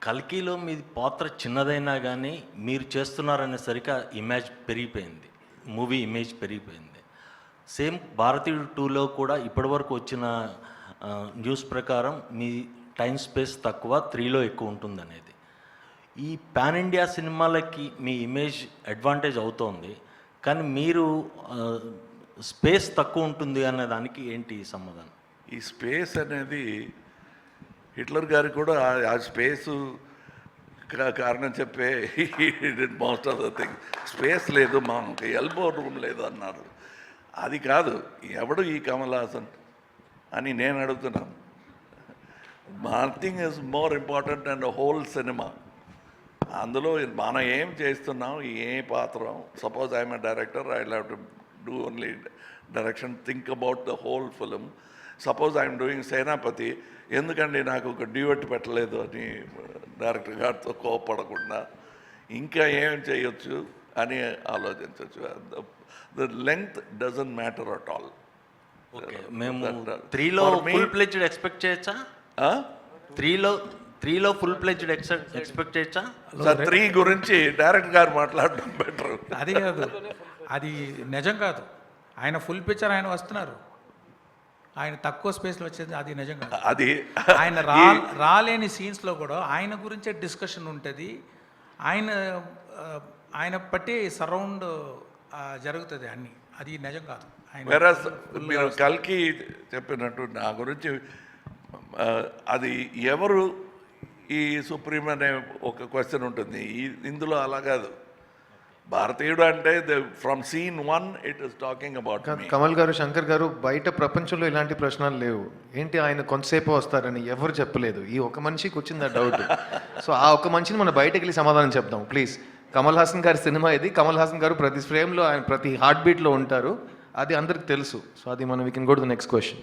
కల్కిలో మీ పాత్ర చిన్నదైనా కానీ మీరు చేస్తున్నారనేసరికి ఇమేజ్ పెరిగిపోయింది, మూవీ ఇమేజ్ పెరిగిపోయింది. సేమ్ భారతీయుడు 2లో కూడా ఇప్పటివరకు వచ్చిన న్యూస్ ప్రకారం మీ టైం స్పేస్ తక్కువ, 3లో ఎక్కువ ఉంటుందనేది. ఈ పాన్ ఇండియా సినిమాలకి మీ ఇమేజ్ అడ్వాంటేజ్ అవుతోంది, కానీ మీరు స్పేస్ తక్కువ ఉంటుంది అనే దానికి ఏంటి సమాధానం? ఈ స్పేస్ అనేది హిట్లర్ గారికి కూడా ఆ స్పేసు కారణం చెప్పే most of the thing. Space లేదు, మాకు ఎల్బో రూమ్ లేదు అన్నారు. అది కాదు, ఎవడు ఈ కమల్ హాసన్ అని నేను అడుగుతున్నాను. Nothing is more important and whole cinema. అందులో మనం ఏం చేస్తున్నాం, ఏ పాత్ర. Suppose I'm a director, I have to do only direction, think about the whole film. Suppose I'm doing Senapathi, ఎందుకండి నాకు ఒక డ్యూయట్ పెట్టలేదు అని డైరెక్టర్ గారితో కోపడకుండా ఇంకా ఏం చేయొచ్చు అని ఆలోచించవచ్చు. The length doesn't matter at all. మేము 3లో ఫుల్ ప్లెజ్డ్ ఎక్స్పెక్ట్ చేయొచ్చా? 3లో ఫుల్ ప్లెజ్డ్ ఎక్స్పెక్ట్ చేయొచ్చా? 3 గురించి డైరెక్టర్ గారు మాట్లాడడం బెటర్. అది కాదు, అది నిజం కాదు. ఆయన ఫుల్ పిక్చర్ ఆయన వస్తున్నారు, ఆయన తక్కువ స్పేస్లో వచ్చేది అది నిజం కాదు. అది ఆయన రాలేని సీన్స్లో కూడా ఆయన గురించే డిస్కషన్ ఉంటుంది. ఆయన బట్టి సరౌండ్ జరుగుతుంది అన్నీ. అది నిజం కాదు. మీరు కల్కి చెప్పినట్టు నా గురించి అది ఎవరు ఈ సుప్రీం అనే ఒక క్వశ్చన్ ఉంటుంది. ఇందులో అలా కాదు. భారతీయుడు అంటే from scene 1 it is talking about me. Kamal garu, Shankar గారు, బయట ప్రపంచంలో ఇలాంటి ప్రశ్నలు లేవు. ఏంటి ఆయన కొంతసేపు వస్తారని ఎవరు చెప్పలేదు. ఈ ఒక మనిషికి వచ్చింది ఆ డౌట్. సో ఆ ఒక మనిషిని మనం బయటకు వెళ్ళి సమాధానం చెప్దాం ప్లీజ్. కమల్ హాసన్ గారి సినిమా ఇది. కమల్ హాసన్ గారు ప్రతి ఫ్రేమ్లో, ఆయన ప్రతి హార్ట్ బీట్లో ఉంటారు. అది అందరికి తెలుసు. సో అది మనం we can go to the next question.